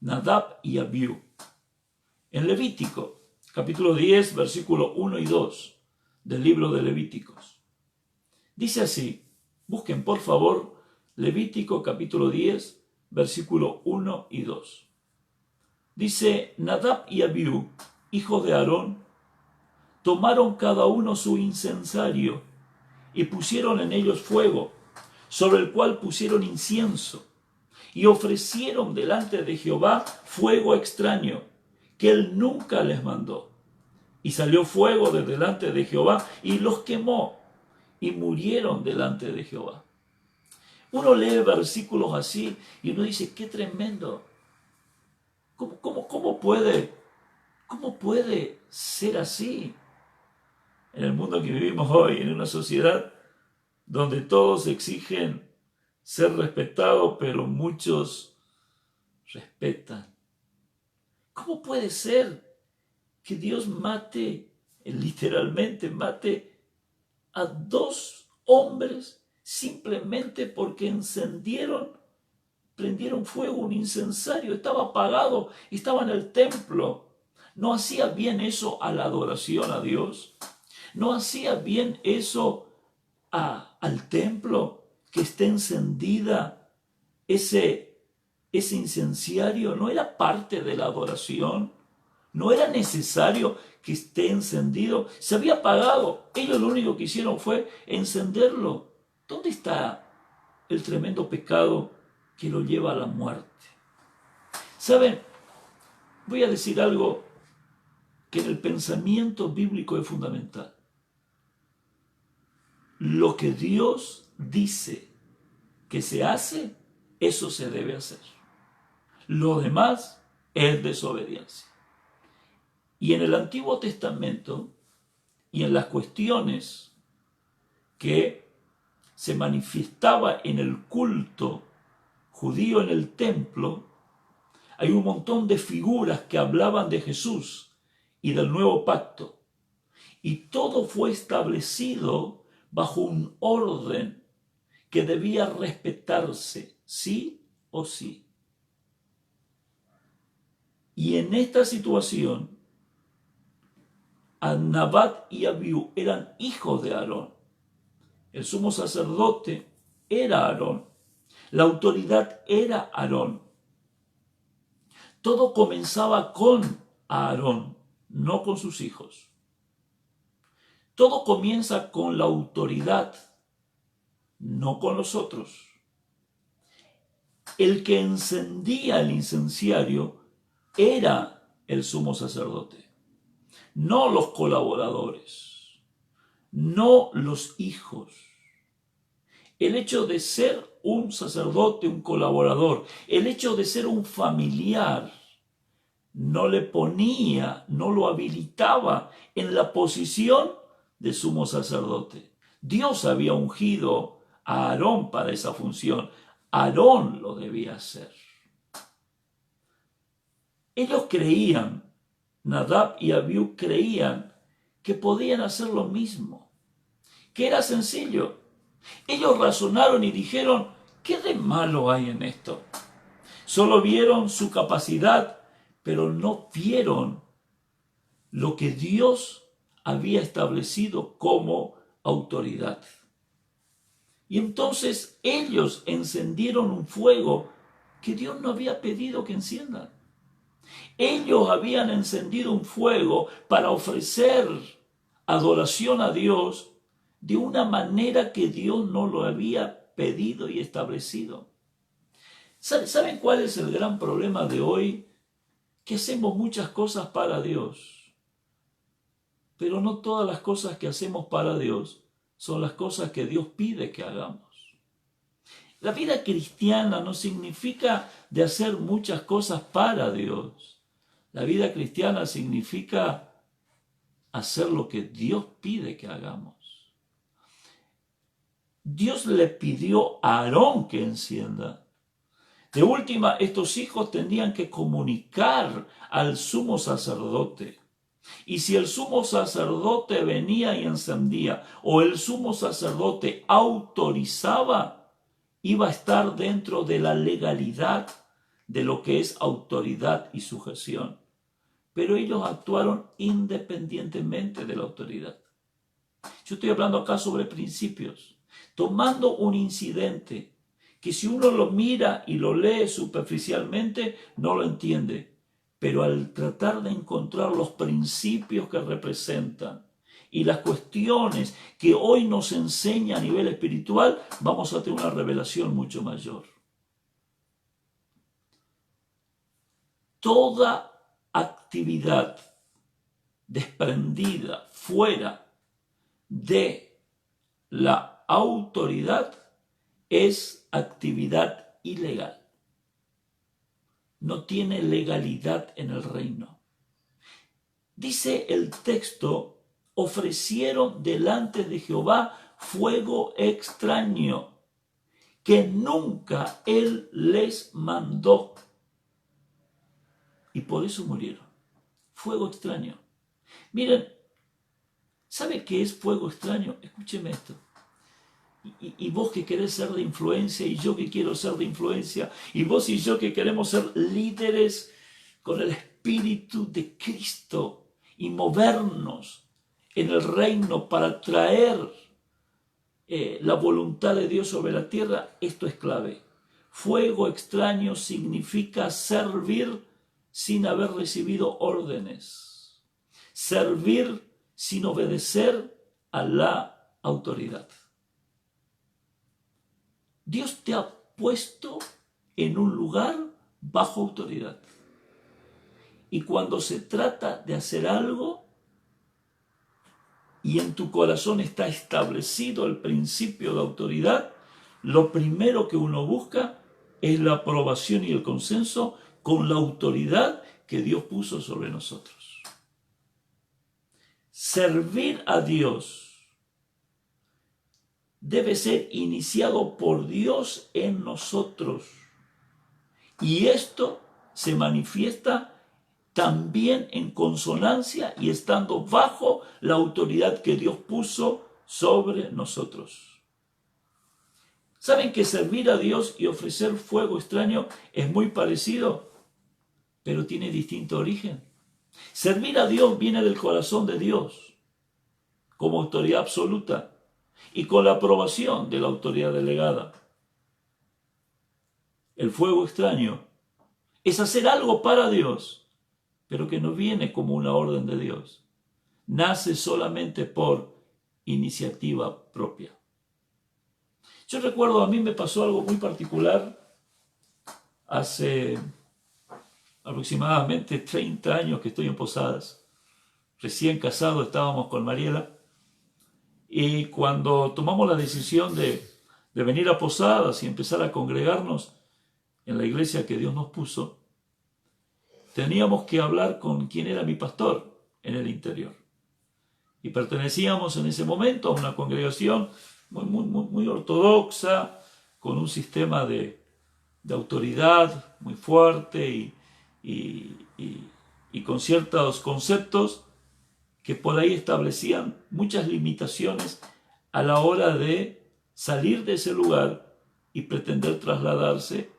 Nadab y Abiú. En Levítico, capítulo 10, versículo 1 y 2 del libro de Levíticos. Dice así, busquen por favor Levítico capítulo 10, versículo 1 y 2. Dice, Nadab y Abiú, hijos de Aarón, tomaron cada uno su incensario y pusieron en ellos fuego, sobre el cual pusieron incienso, y ofrecieron delante de Jehová fuego extraño, que él nunca les mandó. Y salió fuego de delante de Jehová, y los quemó, y murieron delante de Jehová. Uno lee versículos así, y uno dice, qué tremendo. ¿Cómo puede ser así? En el mundo que vivimos hoy, en una sociedad donde todos exigen ser respetados, pero muchos respetan. ¿Cómo puede ser que Dios literalmente mate a dos hombres simplemente porque prendieron fuego, un incensario, estaba apagado, estaba en el templo? ¿No hacía bien eso a la adoración a Dios? ¿No hacía bien eso al templo, que esté encendida ese incenciario? ¿No era parte de la adoración? ¿No era necesario que esté encendido? Se había apagado. Ellos lo único que hicieron fue encenderlo. ¿Dónde está el tremendo pecado que lo lleva a la muerte? ¿Saben? Voy a decir algo que en el pensamiento bíblico es fundamental. lo que Dios dice que se hace, eso se debe hacer. Lo demás es desobediencia. Y en el Antiguo Testamento y en las cuestiones que se manifestaba en el culto judío en el templo, hay un montón de figuras que hablaban de Jesús y del nuevo pacto. Y todo fue establecido bajo un orden que debía respetarse, sí o sí. Y en esta situación, Nabat y Abiú eran hijos de Aarón. El sumo sacerdote era Aarón. La autoridad era Aarón. Todo comenzaba con Aarón, no con sus hijos. Todo comienza con la autoridad, no con los otros. El que encendía el incenciario era el sumo sacerdote, no los colaboradores, no los hijos. El hecho de ser un sacerdote, un colaborador, el hecho de ser un familiar, no le ponía, no lo habilitaba en la posición de sumo sacerdote. Dios había ungido a Aarón para esa función. Aarón lo debía hacer. Ellos creían, Nadab y Abiú creían que podían hacer lo mismo, que era sencillo. Ellos razonaron y dijeron, ¿qué de malo hay en esto? Solo vieron su capacidad, pero no vieron lo que Dios había establecido como autoridad. Y entonces ellos encendieron un fuego que Dios no había pedido que enciendan. Ellos habían encendido un fuego para ofrecer adoración a Dios de una manera que Dios no lo había pedido y establecido. ¿Saben cuál es el gran problema de hoy? Que hacemos muchas cosas para Dios, pero no todas las cosas que hacemos para Dios son las cosas que Dios pide que hagamos. La vida cristiana no significa de hacer muchas cosas para Dios. La vida cristiana significa hacer lo que Dios pide que hagamos. Dios le pidió a Aarón que encienda. De última, estos hijos tenían que comunicar al sumo sacerdote. Y si el sumo sacerdote venía y encendía, o el sumo sacerdote autorizaba, iba a estar dentro de la legalidad de lo que es autoridad y sujeción. Pero ellos actuaron independientemente de la autoridad. Yo estoy hablando acá sobre principios, tomando un incidente que si uno lo mira y lo lee superficialmente, no lo entiende. Pero al tratar de encontrar los principios que representan y las cuestiones que hoy nos enseña a nivel espiritual, vamos a tener una revelación mucho mayor. Toda actividad desprendida fuera de la autoridad es actividad ilegal. No tiene legalidad en el reino. Dice el texto, ofrecieron delante de Jehová fuego extraño, que nunca él les mandó. Y por eso murieron. Fuego extraño. Miren, ¿sabe qué es fuego extraño? Escúcheme esto. Y vos que querés ser de influencia, y yo que quiero ser de influencia, y vos y yo que queremos ser líderes con el Espíritu de Cristo y movernos en el reino para traer la voluntad de Dios sobre la tierra, esto es clave. Fuego extraño significa servir sin haber recibido órdenes, servir sin obedecer a la autoridad. Dios te ha puesto en un lugar bajo autoridad. Y cuando se trata de hacer algo y en tu corazón está establecido el principio de autoridad, lo primero que uno busca es la aprobación y el consenso con la autoridad que Dios puso sobre nosotros. Servir a Dios debe ser iniciado por Dios en nosotros. Y esto se manifiesta también en consonancia y estando bajo la autoridad que Dios puso sobre nosotros. ¿Saben que servir a Dios y ofrecer fuego extraño es muy parecido, pero tiene distinto origen? Servir a Dios viene del corazón de Dios, como autoridad absoluta, y con la aprobación de la autoridad delegada. El fuego extraño es hacer algo para Dios, pero que no viene como una orden de Dios. Nace solamente por iniciativa propia. Yo recuerdo, a mí me pasó algo muy particular hace aproximadamente 30 años que estoy en Posadas. Recién casado estábamos con Mariela, y cuando tomamos la decisión de venir a Posadas y empezar a congregarnos en la iglesia que Dios nos puso, teníamos que hablar con quien era mi pastor en el interior. Y pertenecíamos en ese momento a una congregación muy ortodoxa, con un sistema de autoridad muy fuerte y con ciertos conceptos que por ahí establecían muchas limitaciones a la hora de salir de ese lugar y pretender trasladarse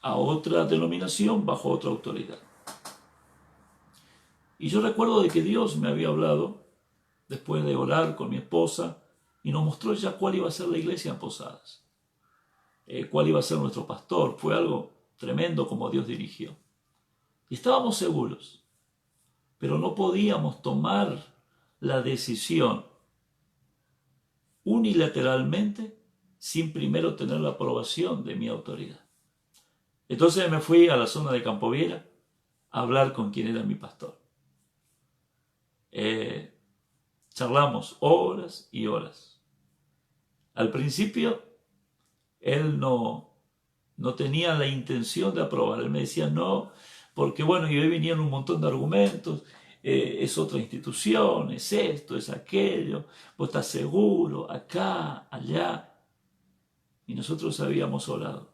a otra denominación bajo otra autoridad. Y yo recuerdo de que Dios me había hablado, después de orar con mi esposa, y nos mostró ya cuál iba a ser la iglesia en Posadas, cuál iba a ser nuestro pastor. Fue algo tremendo como Dios dirigió. Y estábamos seguros, pero no podíamos tomar la decisión unilateralmente sin primero tener la aprobación de mi autoridad. Entonces me fui a la zona de Campoviera a hablar con quien era mi pastor. Charlamos horas y horas. Al principio, él no tenía la intención de aprobar. Él me decía no, porque bueno, y hoy venían un montón de argumentos. Es otra institución, es esto, es aquello, vos estás seguro, acá, allá. Y nosotros habíamos orado.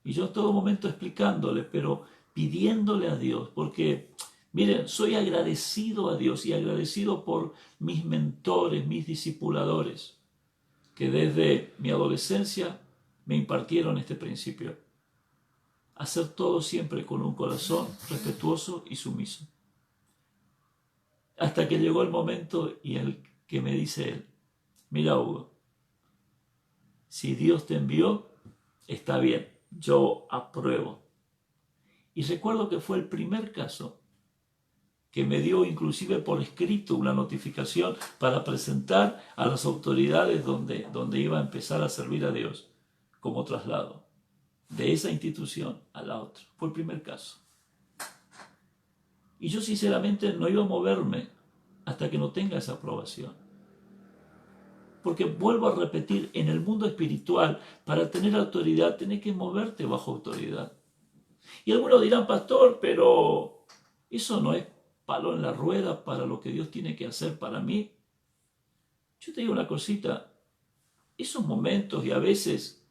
Y yo en todo momento explicándole, pero pidiéndole a Dios, porque miren, soy agradecido a Dios y agradecido por mis mentores, mis discipuladores, que desde mi adolescencia me impartieron este principio. Hacer todo siempre con un corazón respetuoso y sumiso. Hasta que llegó el momento y el que me dice él, mira Hugo, si Dios te envió, está bien, yo apruebo. Y recuerdo que fue el primer caso que me dio inclusive por escrito una notificación para presentar a las autoridades donde iba a empezar a servir a Dios como traslado de esa institución a la otra. Fue el primer caso. Y yo sinceramente no iba a moverme hasta que no tenga esa aprobación. Porque vuelvo a repetir, en el mundo espiritual, para tener autoridad, tenés que moverte bajo autoridad. Y algunos dirán, pastor, pero eso no es palo en la rueda para lo que Dios tiene que hacer para mí. Yo te digo una cosita, esos momentos y a veces,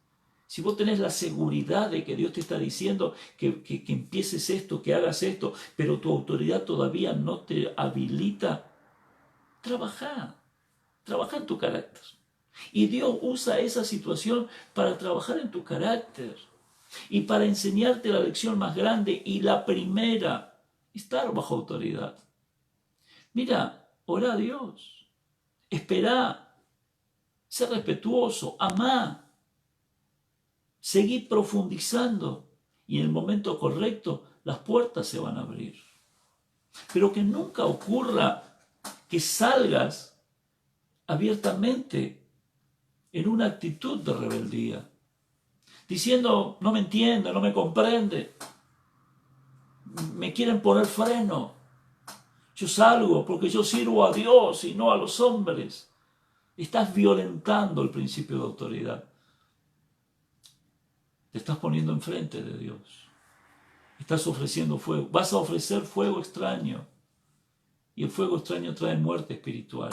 si vos tenés la seguridad de que Dios te está diciendo que empieces esto, que hagas esto, pero tu autoridad todavía no te habilita, trabaja en tu carácter. Y Dios usa esa situación para trabajar en tu carácter y para enseñarte la lección más grande y la primera, estar bajo autoridad. Mira, ora a Dios, esperá, sé respetuoso, amá, seguí profundizando y en el momento correcto las puertas se van a abrir. Pero que nunca ocurra que salgas abiertamente en una actitud de rebeldía, diciendo, no me entiende, no me comprende, me quieren poner freno. Yo salgo porque yo sirvo a Dios y no a los hombres. Estás violentando el principio de autoridad. Te estás poniendo enfrente de Dios. Estás ofreciendo fuego. Vas a ofrecer fuego extraño. Y el fuego extraño trae muerte espiritual.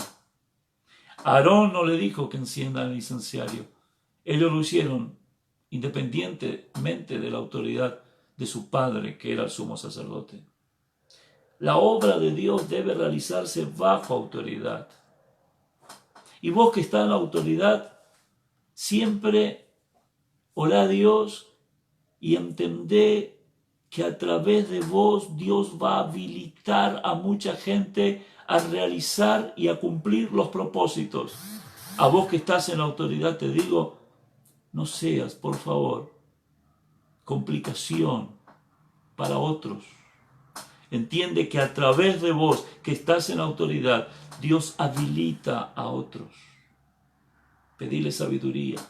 Aarón no le dijo que enciendan el incenciario. Ellos lo hicieron independientemente de la autoridad de su padre, que era el sumo sacerdote. La obra de Dios debe realizarse bajo autoridad. Y vos que estás en la autoridad, siempre orá a Dios y entendé que a través de vos Dios va a habilitar a mucha gente a realizar y a cumplir los propósitos. A vos que estás en la autoridad te digo, no seas, por favor, complicación para otros. Entiende que a través de vos que estás en la autoridad, Dios habilita a otros. Pedile sabiduría,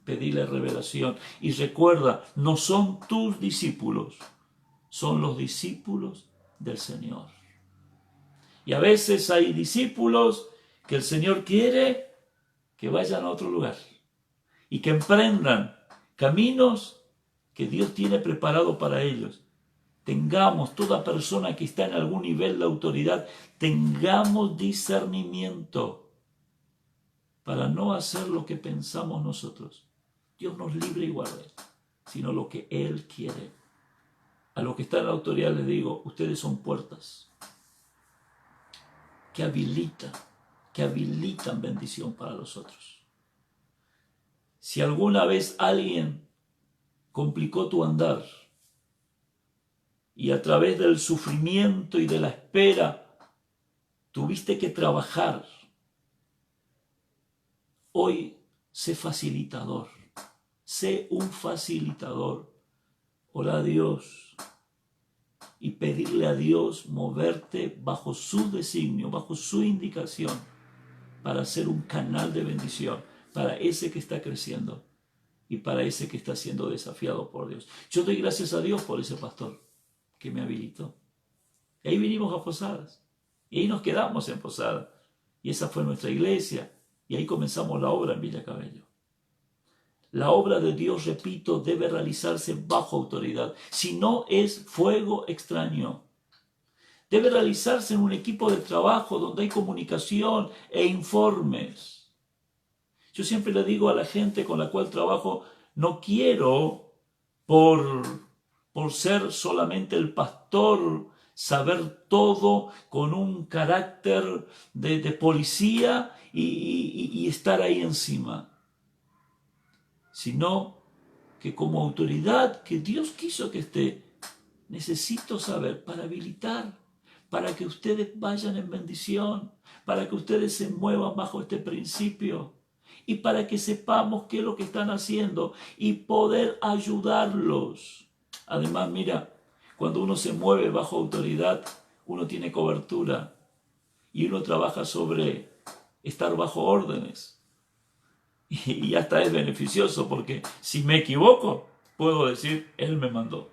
pedile revelación. Y recuerda, no son tus discípulos, son los discípulos del Señor. Y a veces hay discípulos que el Señor quiere que vayan a otro lugar y que emprendan caminos que Dios tiene preparado para ellos. Tengamos, toda persona que está en algún nivel de autoridad, tengamos discernimiento para no hacer lo que pensamos nosotros. Dios nos libre y guarde, sino lo que Él quiere. A los que están en la autoridad les digo, ustedes son puertas que habilitan bendición para los otros. Si alguna vez alguien complicó tu andar y a través del sufrimiento y de la espera tuviste que trabajar, hoy sé facilitador, sé un facilitador. Ora a Dios y pedirle a Dios moverte bajo su designio, bajo su indicación, para ser un canal de bendición para ese que está creciendo y para ese que está siendo desafiado por Dios. Yo doy gracias a Dios por ese pastor que me habilitó. Y ahí vinimos a Posadas, y ahí nos quedamos en Posadas, y esa fue nuestra iglesia, y ahí comenzamos la obra en Villa Cabello. La obra de Dios, repito, debe realizarse bajo autoridad, si no es fuego extraño. Debe realizarse en un equipo de trabajo donde hay comunicación e informes. Yo siempre le digo a la gente con la cual trabajo, no quiero por ser solamente el pastor, saber todo con un carácter de policía y estar ahí encima, sino que como autoridad que Dios quiso que esté, necesito saber para habilitar, para que ustedes vayan en bendición, para que ustedes se muevan bajo este principio y para que sepamos qué es lo que están haciendo y poder ayudarlos. Además, mira, cuando uno se mueve bajo autoridad, uno tiene cobertura y uno trabaja sobre estar bajo órdenes. Y hasta es beneficioso porque si me equivoco, puedo decir, Él me mandó.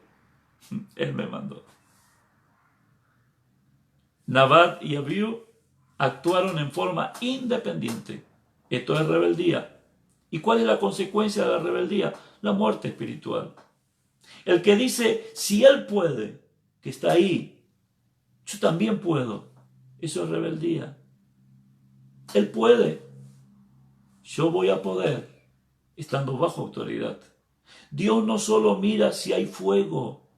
Él me mandó. Nadab y Abiú actuaron en forma independiente. Esto es rebeldía. ¿Y cuál es la consecuencia de la rebeldía? La muerte espiritual. El que dice, si él puede, que está ahí, yo también puedo. Eso es rebeldía. Él puede. Yo voy a poder, estando bajo autoridad. Dios no solo mira si hay fuego,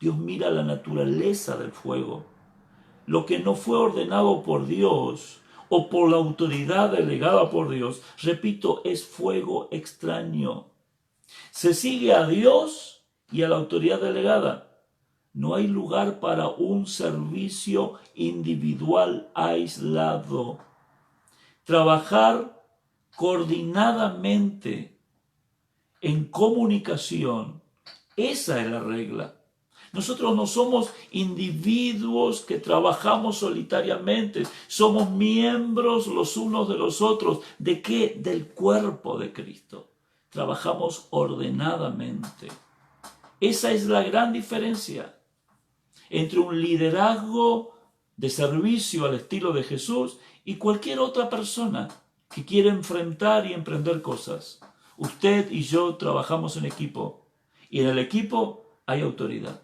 Dios mira la naturaleza del fuego. Lo que no fue ordenado por Dios o por la autoridad delegada por Dios, repito, es fuego extraño. Se sigue a Dios y a la autoridad delegada. No hay lugar para un servicio individual aislado. Trabajar coordinadamente en comunicación, esa es la regla. Nosotros no somos individuos que trabajamos solitariamente, somos miembros los unos de los otros. ¿De qué? Del cuerpo de Cristo. Trabajamos ordenadamente. Esa es la gran diferencia entre un liderazgo de servicio al estilo de Jesús y cualquier otra persona que quiera enfrentar y emprender cosas. Usted y yo trabajamos en equipo y en el equipo hay autoridad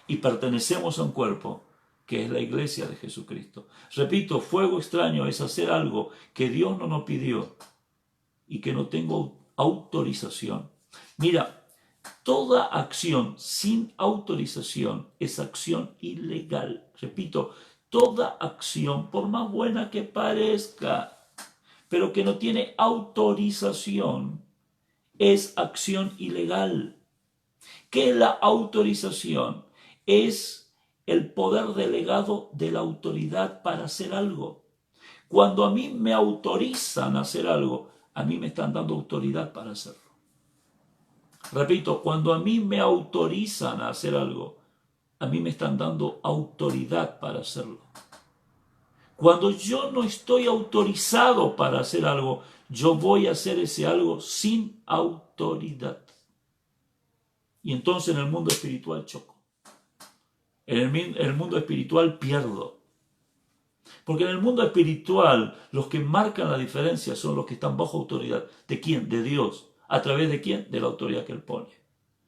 y pertenecemos a un cuerpo que es la iglesia de Jesucristo. Repito, fuego extraño es hacer algo que Dios no nos pidió y que no tengo autorización. Mira, toda acción sin autorización es acción ilegal. Repito, toda acción, por más buena que parezca, pero que no tiene autorización, es acción ilegal. ¿Qué es la autorización? Es el poder delegado de la autoridad para hacer algo. Cuando a mí me autorizan a hacer algo, a mí me están dando autoridad para hacerlo. Repito, cuando a mí me autorizan a hacer algo, a mí me están dando autoridad para hacerlo. Cuando yo no estoy autorizado para hacer algo, yo voy a hacer ese algo sin autoridad. Y entonces en el mundo espiritual choco. En el mundo espiritual pierdo. Porque en el mundo espiritual los que marcan la diferencia son los que están bajo autoridad. ¿De quién? De Dios. ¿A través de quién? De la autoridad que Él pone.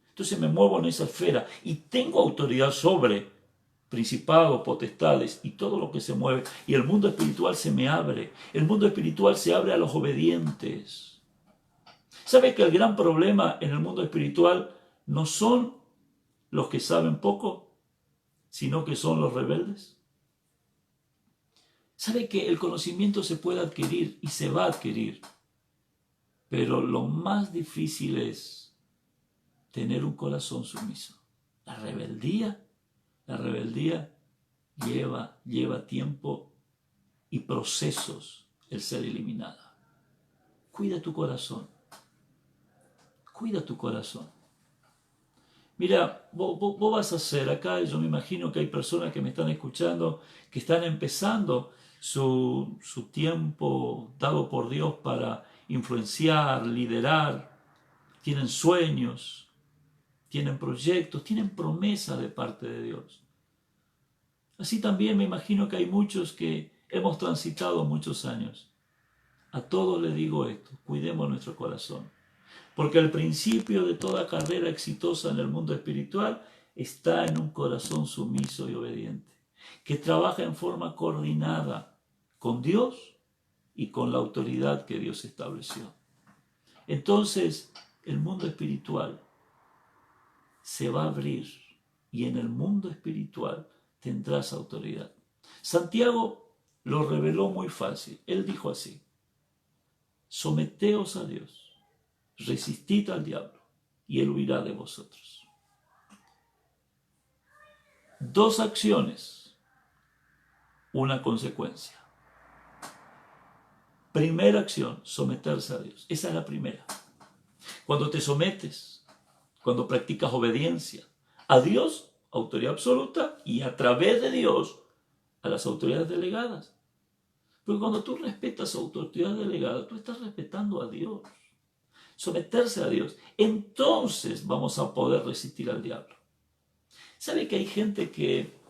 Entonces me muevo en esa esfera y tengo autoridad sobre principados, potestades y todo lo que se mueve. Y el mundo espiritual se me abre. El mundo espiritual se abre a los obedientes. ¿Sabe que el gran problema en el mundo espiritual no son los que saben poco, sino que son los rebeldes? ¿Sabe que el conocimiento se puede adquirir y se va a adquirir? Pero lo más difícil es tener un corazón sumiso. La rebeldía lleva tiempo y procesos el ser eliminada. Cuida tu corazón. Cuida tu corazón. Mira, vos vas a hacer acá, yo me imagino que hay personas que me están escuchando, que están empezando su tiempo dado por Dios para influenciar, liderar, tienen sueños, tienen proyectos, tienen promesas de parte de Dios. Así también me imagino que hay muchos que hemos transitado muchos años. A todos les digo esto, cuidemos nuestro corazón. Porque el principio de toda carrera exitosa en el mundo espiritual está en un corazón sumiso y obediente, que trabaja en forma coordinada con Dios y con la autoridad que Dios estableció. Entonces, el mundo espiritual se va a abrir y en el mundo espiritual tendrás autoridad. Santiago lo reveló muy fácil. Él dijo así: someteos a Dios. Resistid al diablo y él huirá de vosotros. Dos acciones, una consecuencia. Primera acción, someterse a Dios. Esa es la primera. Cuando te sometes, cuando practicas obediencia a Dios, autoridad absoluta, y a través de Dios, a las autoridades delegadas. Porque cuando tú respetas a autoridad delegada, tú estás respetando a Dios. Someterse a Dios, entonces vamos a poder resistir al diablo. ¿Sabe que hay gente que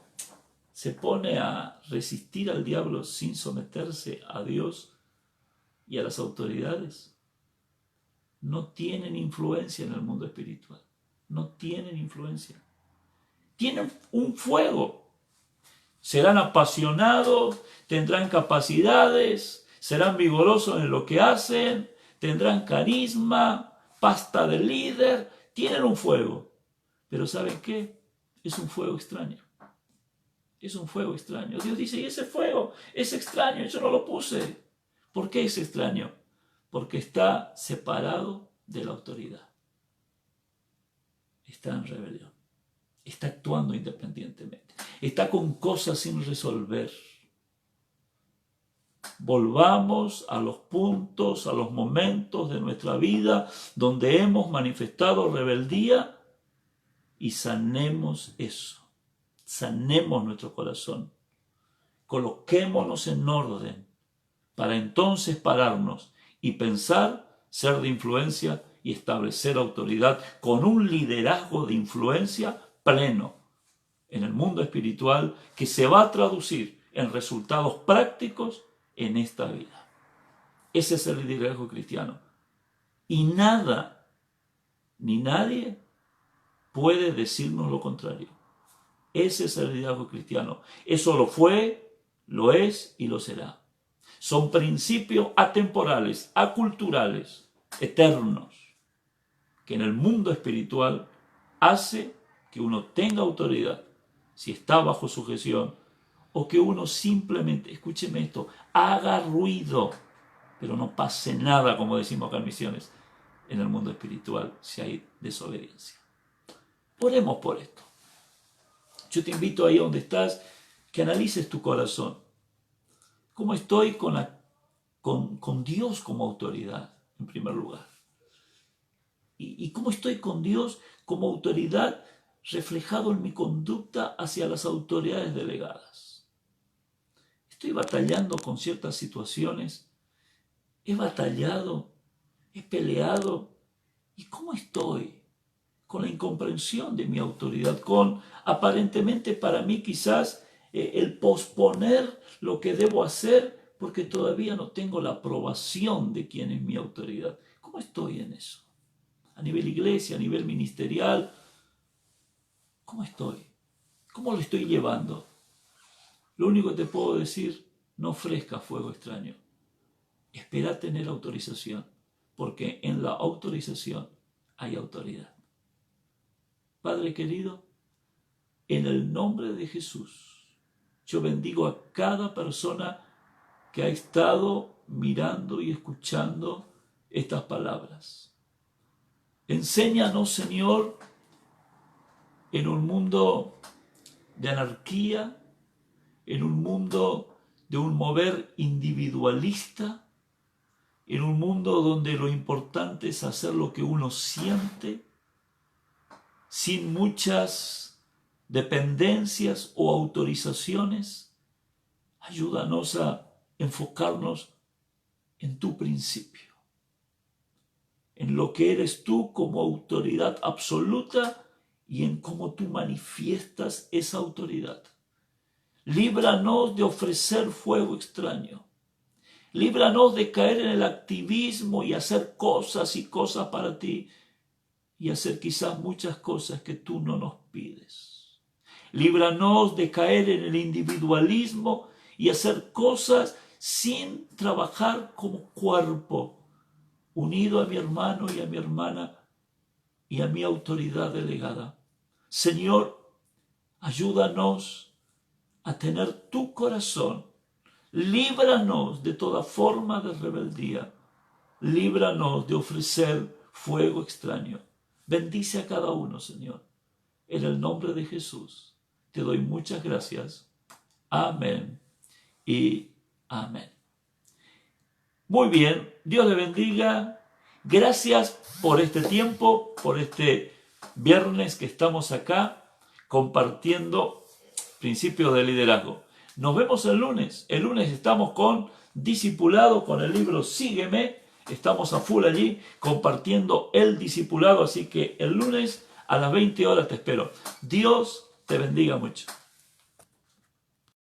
se pone a resistir al diablo sin someterse a Dios y a las autoridades? No tienen influencia en el mundo espiritual. No tienen influencia. Tienen un fuego. Serán apasionados, tendrán capacidades, serán vigorosos en lo que hacen, tendrán carisma, pasta de líder, tienen un fuego. Pero ¿saben qué? Es un fuego extraño. Es un fuego extraño. Dios dice, y ese fuego es extraño, yo no lo puse. ¿Por qué es extraño? Porque está separado de la autoridad. Está en rebelión. Está actuando independientemente. Está con cosas sin resolver. Volvamos a los puntos, a los momentos de nuestra vida donde hemos manifestado rebeldía y sanemos eso. Sanemos nuestro corazón. Coloquémonos en orden para entonces pararnos y pensar, ser de influencia y establecer autoridad con un liderazgo de influencia pleno en el mundo espiritual que se va a traducir en resultados prácticos en esta vida. Ese es el liderazgo cristiano. Y nada, ni nadie puede decirnos lo contrario. Ese es el liderazgo cristiano. Eso lo fue, lo es y lo será. Son principios atemporales, aculturales, eternos, que en el mundo espiritual hace que uno tenga autoridad si está bajo sujeción, o que uno simplemente, escúcheme esto, haga ruido, pero no pase nada, como decimos acá en Misiones, en el mundo espiritual si hay desobediencia. Oremos por esto. Yo te invito ahí donde estás, que analices tu corazón. ¿Cómo estoy con Dios como autoridad, en primer lugar? ¿Y cómo estoy con Dios como autoridad reflejado en mi conducta hacia las autoridades delegadas? Estoy batallando con ciertas situaciones. He batallado, he peleado. ¿Y cómo estoy con la incomprensión de mi autoridad? Con aparentemente para mí quizás el posponer lo que debo hacer porque todavía no tengo la aprobación de quién es mi autoridad. ¿Cómo estoy en eso? A nivel iglesia, a nivel ministerial. ¿Cómo estoy? ¿Cómo lo estoy llevando? Lo único que te puedo decir, no ofrezcas fuego extraño. Espera tener autorización, porque en la autorización hay autoridad. Padre querido, en el nombre de Jesús, yo bendigo a cada persona que ha estado mirando y escuchando estas palabras. Enséñanos, Señor, en un mundo de anarquía, en un mundo de un mover individualista, en un mundo donde lo importante es hacer lo que uno siente, sin muchas dependencias o autorizaciones. Ayúdanos a enfocarnos en tu principio, en lo que eres tú como autoridad absoluta y en cómo tú manifiestas esa autoridad. Líbranos de ofrecer fuego extraño. Líbranos de caer en el activismo y hacer cosas y cosas para ti y hacer quizás muchas cosas que tú no nos pides. Líbranos de caer en el individualismo y hacer cosas sin trabajar como cuerpo, unido a mi hermano y a mi hermana y a mi autoridad delegada. Señor, ayúdanos a tener tu corazón. Líbranos de toda forma de rebeldía. Líbranos de ofrecer fuego extraño. Bendice a cada uno, Señor. En el nombre de Jesús, te doy muchas gracias. Amén y amén. Muy bien, Dios le bendiga. Gracias por este tiempo, por este viernes que estamos acá compartiendo principios de liderazgo. Nos vemos el lunes. El lunes estamos con discipulado, con el libro Sígueme. Estamos a full allí compartiendo el discipulado. Así que el lunes a las 20 horas te espero. Dios te bendiga mucho.